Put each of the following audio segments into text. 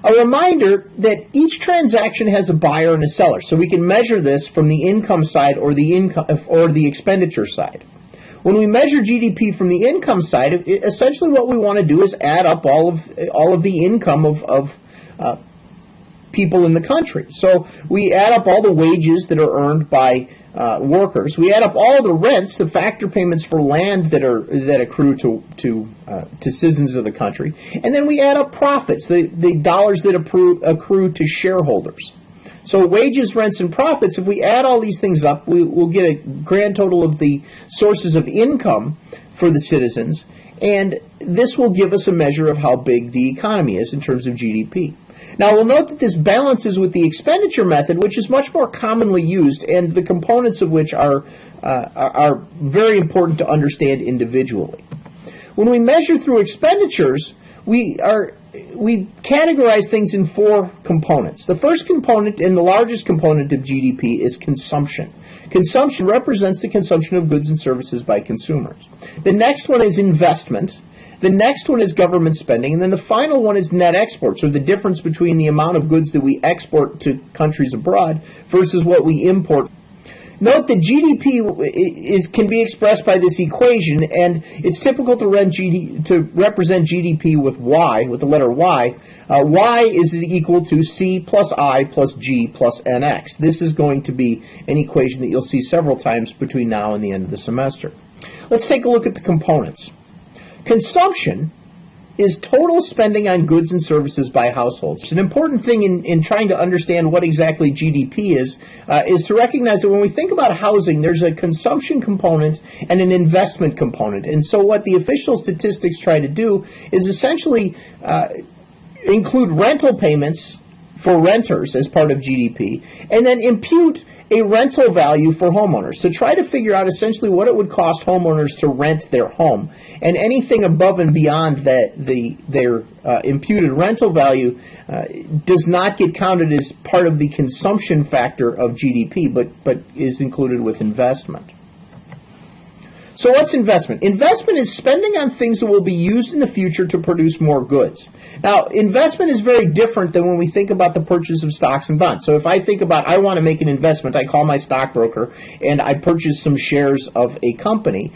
A reminder that each transaction has a buyer and a seller, so we can measure this from the income side or the expenditure side. When we measure GDP from the income side, essentially what we want to do is add up all of the income of people in the country. So we add up all the wages that are earned by workers. We add up all the rents, the factor payments for land that accrue to citizens of the country, and then we add up profits, the dollars that accrue to shareholders. So wages, rents, and profits, if we add all these things up, we'll get a grand total of the sources of income for the citizens, and this will give us a measure of how big the economy is in terms of GDP. Now, we'll note that this balances with the expenditure method, which is much more commonly used, and the components of which are very important to understand individually. When we measure through expenditures, we categorize things in four components. The first component and the largest component of GDP is consumption. Consumption represents the consumption of goods and services by consumers. The next one is investment. The next one is government spending, and then the final one is net exports, or the difference between the amount of goods that we export to countries abroad versus what we import. Note that GDP can be expressed by this equation, and it's typical to represent GDP with Y, with the letter Y. Y is equal to C plus I plus G plus NX. This is going to be an equation that you'll see several times between now and the end of the semester. Let's take a look at the components. Consumption is total spending on goods and services by households. It's an important thing in trying to understand what exactly GDP is to recognize that when we think about housing, there's a consumption component and an investment component. And so what the official statistics try to do is essentially include rental payments for renters as part of GDP, and then impute a rental value for homeowners to try to figure out essentially what it would cost homeowners to rent their home. And anything above and beyond that, their imputed rental value does not get counted as part of the consumption factor of GDP, but is included with investment. So what's investment? Investment is spending on things that will be used in the future to produce more goods. Now, investment is very different than when we think about the purchase of stocks and bonds. So if I think about I want to make an investment, I call my stockbroker and I purchase some shares of a company.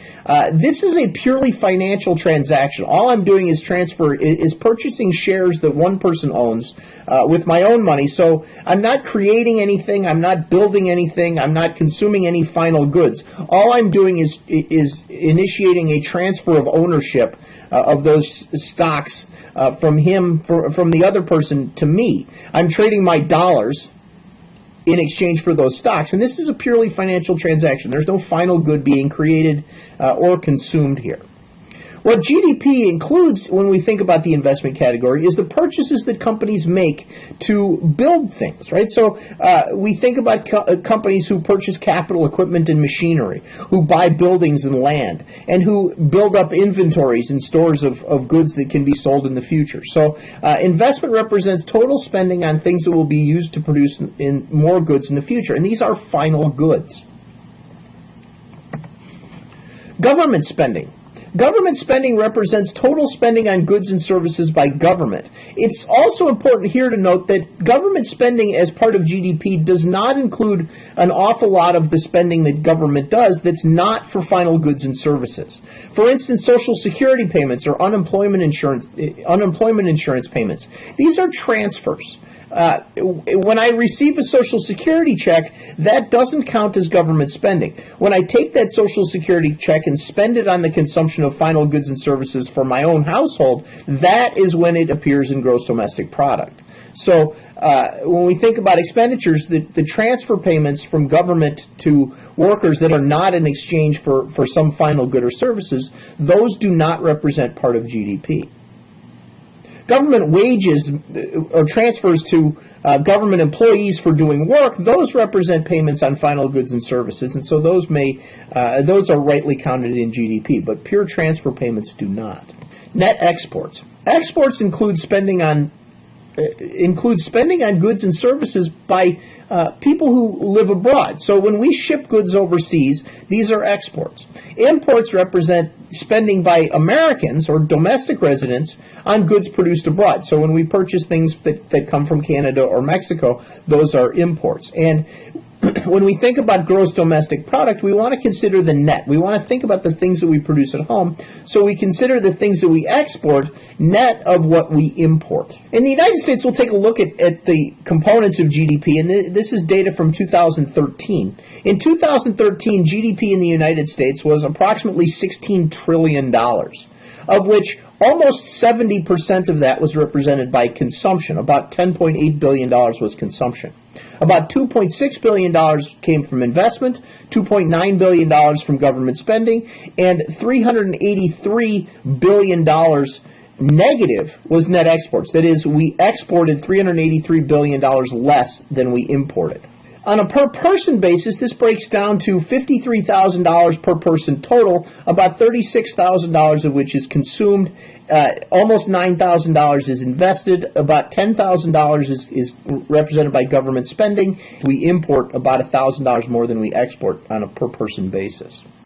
This is a purely financial transaction. All I'm doing is purchasing shares that one person owns with my own money. So I'm not creating anything, I'm not building anything, I'm not consuming any final goods. All I'm doing is initiating a transfer of ownership of those stocks from the other person to me. I'm trading my dollars in exchange for those stocks, and this is a purely financial transaction. There's no final good being created or consumed here. What GDP includes when we think about the investment category is the purchases that companies make to build things, right? So we think about companies who purchase capital equipment and machinery, who buy buildings and land, and who build up inventories and stores of goods that can be sold in the future. So investment represents total spending on things that will be used to produce in more goods in the future, and these are final goods. Government spending. Government spending represents total spending on goods and services by government. It's also important here to note that government spending as part of GDP does not include an awful lot of the spending that government does that's not for final goods and services. For instance, Social Security payments or unemployment insurance payments. These are transfers. When I receive a Social Security check, that doesn't count as government spending. When I take that Social Security check and spend it on the consumption of final goods and services for my own household, that is when it appears in gross domestic product. So when we think about expenditures, the transfer payments from government to workers that are not in exchange for some final good or services, those do not represent part of GDP. Government wages or transfers to government employees for doing work, those represent payments on final goods and services, and so those are rightly counted in GDP, but pure transfer payments do not. Net exports. Exports include spending on includes spending on goods and services by people who live abroad. So when we ship goods overseas, these are exports. Imports represent spending by Americans or domestic residents on goods produced abroad. So when we purchase things that come from Canada or Mexico, those are imports. And when we think about gross domestic product, we want to consider the net. We want to think about the things that we produce at home. So we consider the things that we export net of what we import. In the United States, we'll take a look at the components of GDP, and this is data from 2013. In 2013, GDP in the United States was approximately $16 trillion, of which almost 70% of that was represented by consumption. About $10.8 billion was consumption. About $2.6 billion came from investment, $2.9 billion from government spending, and $383 billion negative was net exports. That is, we exported $383 billion less than we imported. On a per-person basis, this breaks down to $53,000 per person total, about $36,000 of which is consumed, almost $9,000 is invested, about $10,000 is represented by government spending. We import about $1,000 more than we export on a per-person basis.